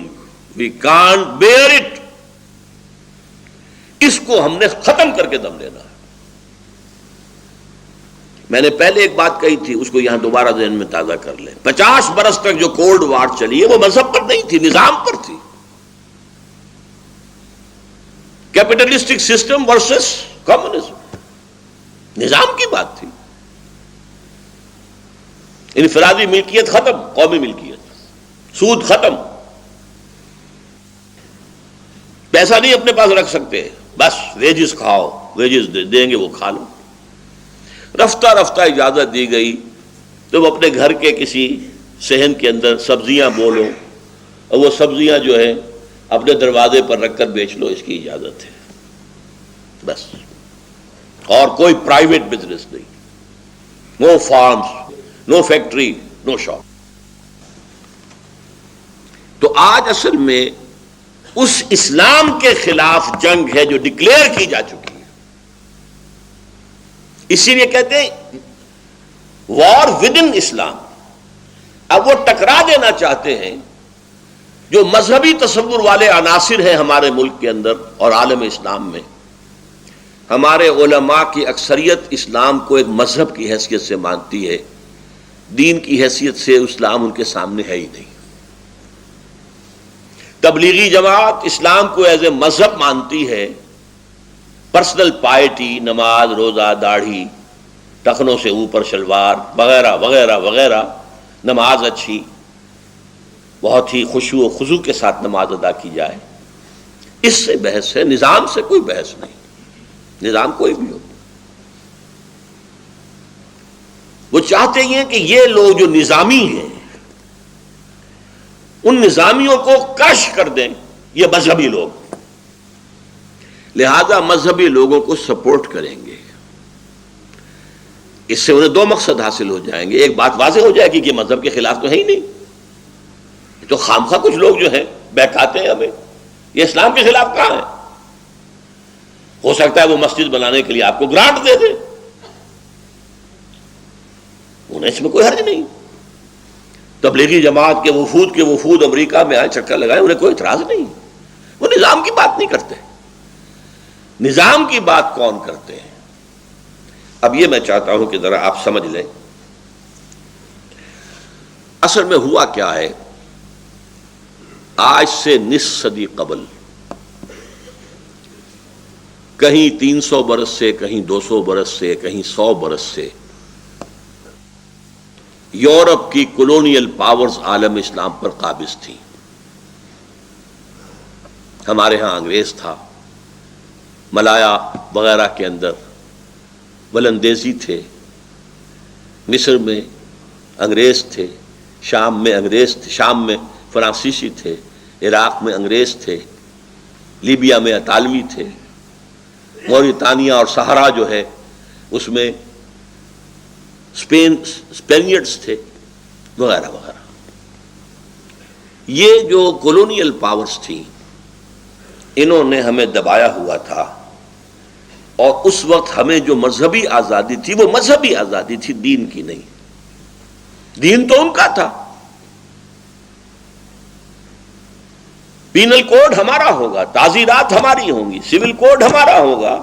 [SPEAKER 1] we can't bear it, اس کو ہم نے ختم کر کے دم لینا ہے۔ میں نے پہلے ایک بات کہی تھی، اس کو یہاں دوبارہ ذہن میں تازہ کر لیں، 50 برس تک جو کولڈ وار چلی ہے وہ مذہب پر نہیں تھی، نظام پر تھی، کیپٹلسٹک سسٹم ورسس کمیونزم، نظام کی بات تھی، انفرادی ملکیت ختم، قومی ملکیت، سود ختم، پیسہ نہیں اپنے پاس رکھ سکتے، بس ویجز کھاؤ، ویجز دیں گے وہ کھا لو، رفتہ رفتہ اجازت دی گئی، تم اپنے گھر کے کسی صحن کے اندر سبزیاں بولو اور وہ سبزیاں جو ہے اپنے دروازے پر رکھ کر بیچ لو، اس کی اجازت ہے، بس، اور کوئی پرائیویٹ بزنس نہیں، نو فارمز، نو فیکٹری، نو شاپ۔ تو آج اصل میں اس اسلام کے خلاف جنگ ہے جو ڈکلیئر کی جا چکی ہے، اسی لیے کہتے ہیں وار ود ان اسلام۔ اب وہ ٹکرا دینا چاہتے ہیں جو مذہبی تصور والے عناصر ہیں ہمارے ملک کے اندر اور عالم اسلام میں۔ ہمارے علماء کی اکثریت اسلام کو ایک مذہب کی حیثیت سے مانتی ہے، دین کی حیثیت سے اسلام ان کے سامنے ہے ہی نہیں۔ تبلیغی جماعت اسلام کو ایز اے مذہب مانتی ہے، پرسنل پائٹی، نماز، روزہ، داڑھی، ٹخنوں سے اوپر شلوار وغیرہ وغیرہ وغیرہ، نماز اچھی، بہت ہی خشوع و خضوع کے ساتھ نماز ادا کی جائے، اس سے بحث ہے، نظام سے کوئی بحث نہیں، نظام کوئی بھی ہو۔ وہ چاہتے ہیں کہ یہ لوگ جو نظامی ہیں ان نظامیوں کو کرش کر دیں، یہ مذہبی لوگ، لہذا مذہبی لوگوں کو سپورٹ کریں گے، اس سے انہیں دو مقصد حاصل ہو جائیں گے، ایک بات واضح ہو جائے گی کہ مذہب کے خلاف تو ہے ہی نہیں، تو خامخواہ کچھ لوگ جو ہیں بہکاتے ہیں ہمیں، یہ اسلام کے خلاف کہاں ہے، ہو سکتا ہے وہ مسجد بنانے کے لیے آپ کو گرانٹ دے دے، انہیں اس میں کوئی حرج نہیں، تبلیغی جماعت کے وفود امریکہ میں آئے، چکر لگائے، انہیں کوئی اعتراض نہیں، وہ نظام کی بات نہیں کرتے، نظام کی بات کون کرتے ہیں؟ اب یہ میں چاہتا ہوں کہ ذرا آپ سمجھ لیں، اصل میں ہوا کیا ہے، آج سے نصف صدی قبل، کہیں 300 برس سے، کہیں 200 برس سے، کہیں 100 برس سے، یورپ کی کولونیل پاورز عالم اسلام پر قابض تھیں۔ ہمارے ہاں انگریز تھا، ملایا وغیرہ کے اندر ولندیزی تھے، مصر میں انگریز تھے، شام میں انگریز تھے، شام میں فرانسیسی تھے، عراق میں انگریز تھے، لیبیا میں اطالوی تھے، موریتانیہ اور صحرا جو ہے اس میں اسپینیڈز تھے، وغیرہ وغیرہ۔ یہ جو کولونیل پاورز تھیں انہوں نے ہمیں دبایا ہوا تھا، اور اس وقت ہمیں جو مذہبی آزادی تھی وہ مذہبی آزادی تھی، دین کی نہیں، دین تو ان کا تھا، پینل کوڈ ہمارا ہوگا، تعزیرات ہماری ہوں گی، سول کوڈ ہمارا ہوگا،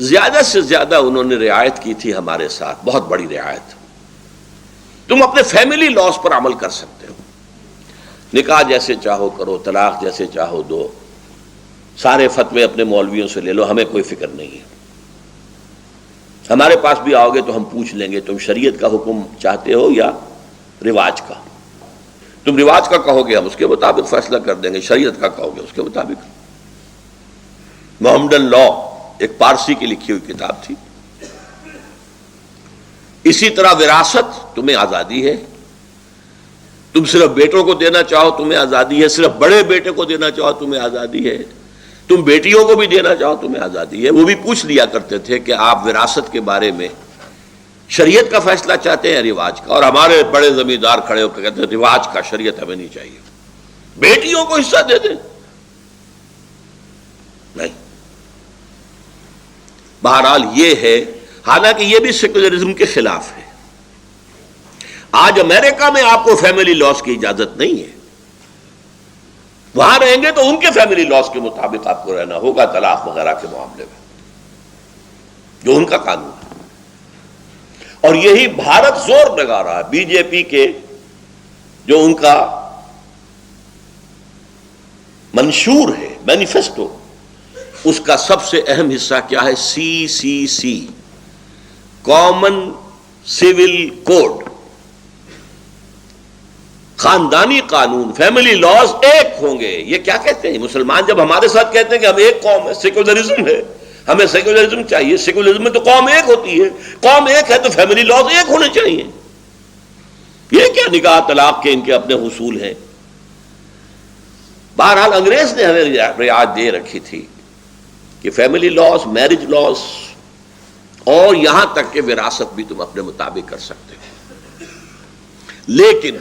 [SPEAKER 1] زیادہ سے زیادہ انہوں نے رعایت کی تھی ہمارے ساتھ، بہت بڑی رعایت۔ تم اپنے فیملی لاز پر عمل کر سکتے ہو، نکاح جیسے چاہو کرو، طلاق جیسے چاہو دو، سارے فتوے اپنے مولویوں سے لے لو، ہمیں کوئی فکر نہیں ہے، ہمارے پاس بھی آؤ گے تو ہم پوچھ لیں گے تم شریعت کا حکم چاہتے ہو یا رواج کا، تم رواج کا کہو گے ہم اس کے مطابق فیصلہ کر دیں گے، شریعت کا کہو گے اس کے مطابق۔ محمدن لا ایک پارسی کی لکھی ہوئی کتاب تھی، اسی طرح وراثت، تمہیں آزادی ہے، تم صرف بیٹوں کو دینا چاہو تمہیں آزادی ہے، صرف بڑے بیٹے کو دینا چاہو تمہیں آزادی ہے، تم بیٹیوں کو بھی دینا چاہو تمہیں آزادی ہے۔ وہ بھی پوچھ لیا کرتے تھے کہ آپ وراثت کے بارے میں شریعت کا فیصلہ چاہتے ہیں رواج کا؟ اور ہمارے بڑے زمیندار کھڑے ہو کے کہتے ہیں رواج کا، شریعت ہمیں نہیں چاہیے، بیٹیوں کو حصہ دے دیں۔ نہیں، بہرحال یہ ہے، حالانکہ یہ بھی سیکولرزم کے خلاف ہے۔ آج امریکہ میں آپ کو فیملی لاز کی اجازت نہیں ہے، وہاں رہیں گے تو ان کے فیملی لاز کے مطابق آپ کو رہنا ہوگا طلاق وغیرہ کے معاملے میں، جو ان کا قانون ہے۔ اور یہی بھارت زور لگا رہا ہے، بی جے پی کے جو ان کا منشور ہے، مینیفیسٹو، اس کا سب سے اہم حصہ کیا ہے؟ CCC، کامن سول کوڈ، خاندانی قانون، فیملی لاز ایک ہوں گے۔ یہ کیا کہتے ہیں مسلمان جب ہمارے ساتھ کہتے ہیں کہ ہم ایک قوم ہے، سیکولرزم ہے، ہمیں سیکولرزم چاہیے، سیکولرزم میں تو قوم ایک ہوتی ہے، قوم ایک ہے تو فیملی لاز ایک ہونے چاہیے۔ یہ کیا نکاح طلاق کے ان کے اپنے حصول ہیں؟ بہرحال انگریز نے ہمیں رعایت دے رکھی تھی کہ فیملی لاز، میرج لاز، اور یہاں تک کہ وراثت بھی تم اپنے مطابق کر سکتے ہو۔ لیکن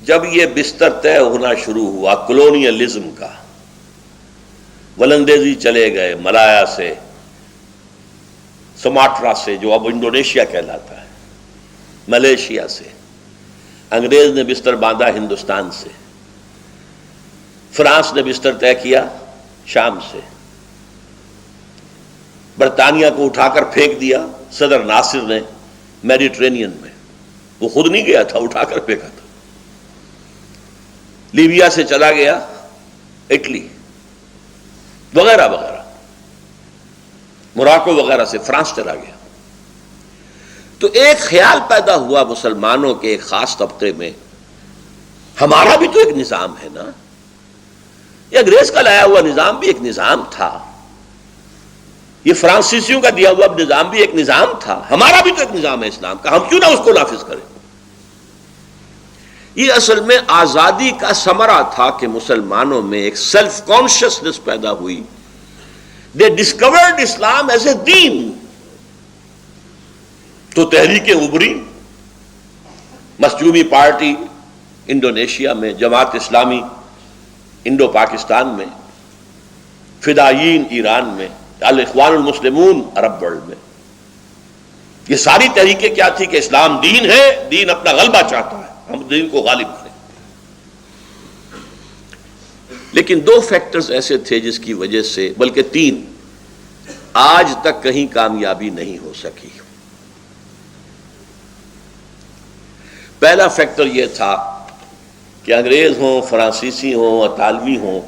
[SPEAKER 1] جب یہ بستر طے ہونا شروع ہوا کولونیلزم کا، ولندیزی چلے گئے ملایا سے، سماٹرا سے جو اب انڈونیشیا کہلاتا ہے، ملیشیا سے، انگریز نے بستر باندھا ہندوستان سے، فرانس نے بستر طے کیا شام سے، برطانیہ کو اٹھا کر پھینک دیا صدر ناصر نے میڈیٹرینین میں، وہ خود نہیں گیا تھا، اٹھا کر پھینکا تھا۔ لیبیا سے چلا گیا اٹلی وغیرہ وغیرہ، موراکو وغیرہ سے فرانس چلا گیا۔ تو ایک خیال پیدا ہوا مسلمانوں کے ایک خاص طبقے میں، ہمارا بھی تو ایک نظام ہے نا، یہ انگریز کا لایا ہوا نظام بھی ایک نظام تھا، یہ فرانسیسیوں کا دیا ہوا نظام بھی ایک نظام تھا، ہمارا بھی تو ایک نظام ہے اسلام کا، ہم کیوں نہ اس کو نافذ کریں؟ یہ اصل میں آزادی کا ثمرہ تھا کہ مسلمانوں میں ایک سیلف کانشیسنس پیدا ہوئی، دے ڈسکورڈ اسلام ایز اے دین، تو تحریکیں ابھری، مسجومی پارٹی انڈونیشیا میں، جماعت اسلامی انڈو پاکستان میں، فدائیین ایران میں، الاخوان المسلمون عرب ورلڈ میں، یہ ساری تحریکیں کیا تھی کہ اسلام دین ہے، دین اپنا غلبہ چاہتا ہے، ہم دین کو غالب کریں۔ لیکن دو فیکٹرز ایسے تھے جس کی وجہ سے، بلکہ تین، آج تک کہیں کامیابی نہیں ہو سکی۔ پہلا فیکٹر یہ تھا کہ انگریز ہوں، فرانسیسی ہوں، اطالوی ہوں،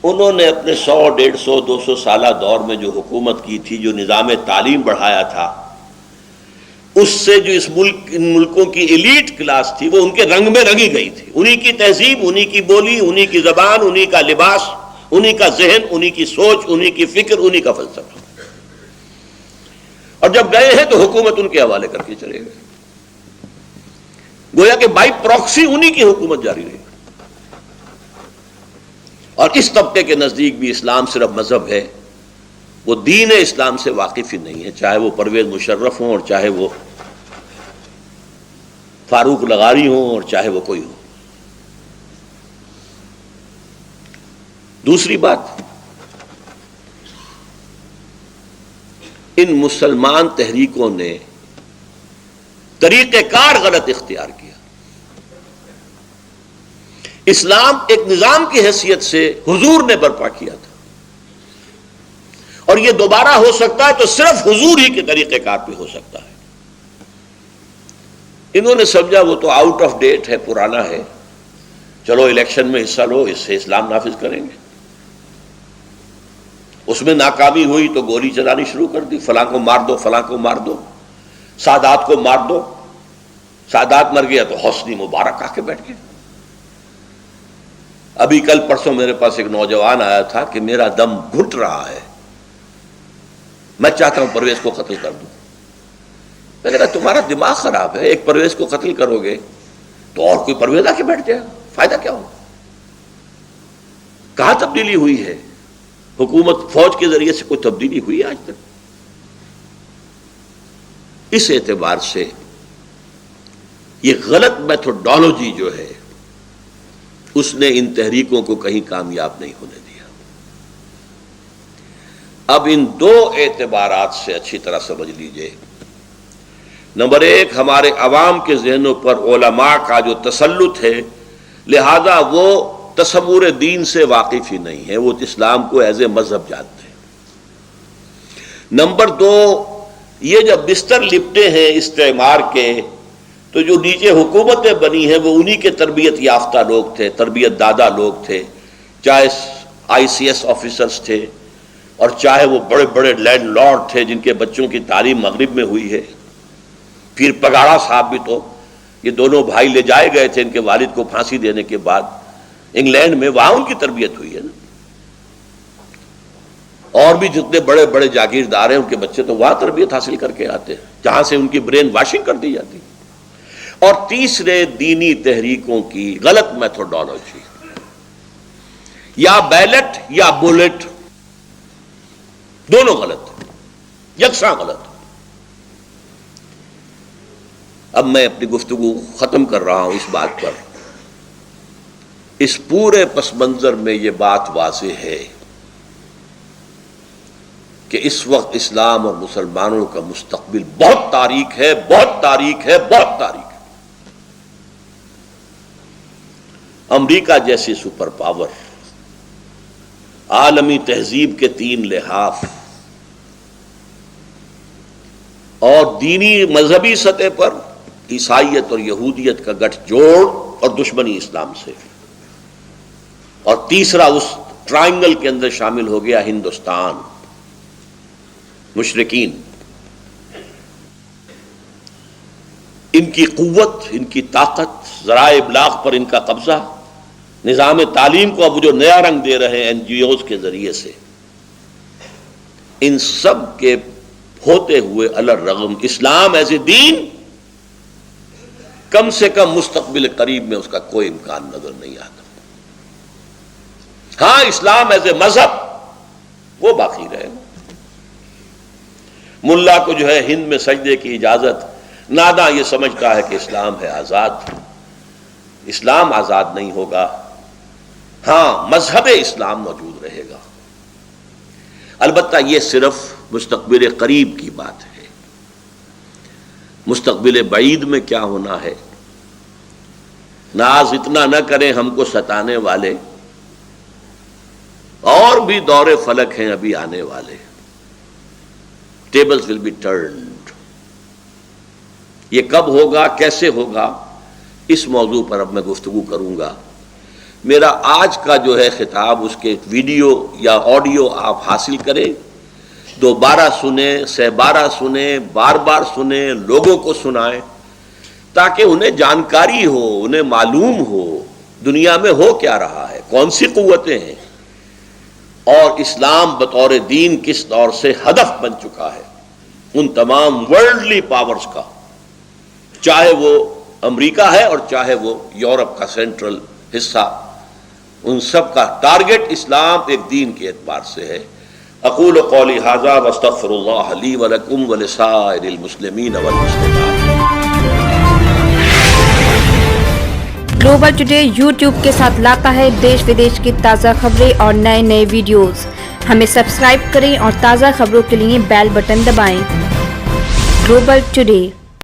[SPEAKER 1] انہوں نے اپنے 100، 150، 200 سالہ دور میں جو حکومت کی تھی، جو نظام تعلیم بڑھایا تھا، اس سے جو اس ملک، ان ملکوں کی ایلیٹ کلاس تھی، وہ ان کے رنگ میں رنگی گئی تھی، انہی کی تہذیب، انہی کی بولی، انہی کی زبان، انہی کا لباس، انہی کا ذہن، انہی کی سوچ، انہی کی فکر، انہی کا فلسفہ، اور جب گئے ہیں تو حکومت ان کے حوالے کر کے چلے گئے، گویا کہ بائی پراکسی انہی کی حکومت جاری رہی۔ اور اس طبقے کے نزدیک بھی اسلام صرف مذہب ہے، وہ دین اسلام سے واقف ہی نہیں ہے، چاہے وہ پرویز مشرف ہوں اور چاہے وہ فاروق لغاری ہوں اور چاہے وہ کوئی ہو۔ دوسری بات، ان مسلمان تحریکوں نے طریقہ کار غلط اختیار کیا۔ اسلام ایک نظام کی حیثیت سے حضور نے برپا کیا تھا، اور یہ دوبارہ ہو سکتا ہے تو صرف حضور ہی کے طریقہ کار پہ ہو سکتا ہے۔ انہوں نے سمجھا وہ تو آؤٹ آف ڈیٹ ہے، پرانا ہے، چلو الیکشن میں حصہ لو، اس سے اسلام نافذ کریں گے۔ اس میں ناکامی ہوئی تو گولی چلانی شروع کر دی، فلاں کو مار دو، فلاں کو مار دو، سادات کو مار دو، سادات مر گیا تو حسنی مبارک آ کے بیٹھ گئے۔ ابھی کل پرسوں میرے پاس ایک نوجوان آیا تھا کہ میرا دم گھٹ رہا ہے، میں چاہتا ہوں پرویز کو قتل کر دوں، میں کہتا تمہارا دماغ خراب ہے، ایک پرویز کو قتل کرو گے تو اور کوئی پرویز آ کے بیٹھ جائے گا، فائدہ کیا ہوگا؟ کہاں تبدیلی ہوئی ہے؟ حکومت فوج کے ذریعے سے کوئی تبدیلی ہوئی ہے آج تک؟ اس اعتبار سے یہ غلط میتھوڈالوجی جو ہے اس نے ان تحریکوں کو کہیں کامیاب نہیں ہونے دیا۔ اب ان دو اعتبارات سے اچھی طرح سمجھ لیجئے۔ نمبر ایک، ہمارے عوام کے ذہنوں پر علماء کا جو تسلط ہے، لہذا وہ تصور دین سے واقف ہی نہیں ہے، وہ اسلام کو ایز اے مذہب جانتے ہیں۔ نمبر دو، یہ جب بستر لپٹے ہیں استعمار کے، تو جو نیچے حکومتیں بنی ہیں وہ انہی کے تربیت یافتہ لوگ تھے، تربیت دادا لوگ تھے، چاہے آئی سی ایس آفیسرز تھے اور چاہے وہ بڑے بڑے لینڈ لارڈ تھے جن کے بچوں کی تعلیم مغرب میں ہوئی ہے۔ پھر پگاڑا صاحب بھی تو، یہ دونوں بھائی لے جائے گئے تھے ان کے والد کو پھانسی دینے کے بعد انگلینڈ میں، وہاں ان کی تربیت ہوئی ہے نا۔ اور بھی جتنے بڑے بڑے جاگیردار ہیں ان کے بچے تو وہاں تربیت حاصل کر کے آتے ہیں جہاں سے ان کی برین واشنگ کر دی جاتی۔ اور تیسرے، دینی تحریکوں کی غلط میتھوڈالوجی، یا بیلٹ یا بولٹ، دونوں غلط، یکساں غلط۔ اب میں اپنی گفتگو ختم کر رہا ہوں اس بات پر، اس پورے پس منظر میں یہ بات واضح ہے کہ اس وقت اسلام اور مسلمانوں کا مستقبل بہت تاریک ہے، بہت تاریک ہے، بہت تاریک ہے۔ امریکہ جیسی سپر پاور، عالمی تہذیب کے 3 لحاف اور دینی مذہبی سطح پر عیسائیت اور یہودیت کا گٹھ جوڑ اور دشمنی اسلام سے، اور تیسرا اس ٹرائنگل کے اندر شامل ہو گیا ہندوستان، مشرکین، ان کی قوت، ان کی طاقت، ذرائع ابلاغ پر ان کا قبضہ، نظام تعلیم کو اب جو نیا رنگ دے رہے ہیں این جی اوز کے ذریعے سے، ان سب کے ہوتے ہوئے الرغم اسلام ایز اے دین کم سے کم مستقبل قریب میں اس کا کوئی امکان نظر نہیں آتا۔ ہاں، اسلام ایز اے مذہب وہ باقی رہے گا۔ ملا کو جو ہے ہند میں سجدے کی اجازت، ناداں یہ سمجھتا ہے کہ اسلام ہے آزاد۔ اسلام آزاد نہیں ہوگا، ہاں مذہب اسلام موجود رہے گا۔ البتہ یہ صرف مستقبل قریب کی بات ہے، مستقبل بعید میں کیا ہونا ہے؟ ناز اتنا نہ کریں ہم کو ستانے والے، اور بھی دور فلک ہیں ابھی آنے والے۔ Tables will be turned. یہ کب ہوگا، کیسے ہوگا، اس موضوع پر اب میں گفتگو کروں گا۔ میرا آج کا جو ہے خطاب، اس کے ویڈیو یا آڈیو آپ حاصل کریں، دوبارہ سنیں، سہ بارہ سنیں، بار بار سنیں، لوگوں کو سنائیں، تاکہ انہیں جانکاری ہو، انہیں معلوم ہو دنیا میں ہو کیا رہا ہے، کون سی قوتیں ہیں، اور اسلام بطور دین کس دور سے ہدف بن چکا ہے ان تمام ورلڈلی پاورز کا، چاہے وہ امریکہ ہے اور چاہے وہ یورپ کا سینٹرل حصہ، ان سب کا ٹارگٹ اسلام ایک دین کے اعتبار سے ہے۔ اقول قولی ھذا واستغفر اللہ لی ولکم ولسائر المسلمین والمسلمات۔
[SPEAKER 2] گلوبل ٹوڈے یوٹیوب کے ساتھ لاتا ہے دیش ودیش کی تازہ خبریں اور نئے نئے ویڈیوز۔ ہمیں سبسکرائب کریں اور تازہ خبروں کے لیے بیل بٹن دبائیں۔ Global today.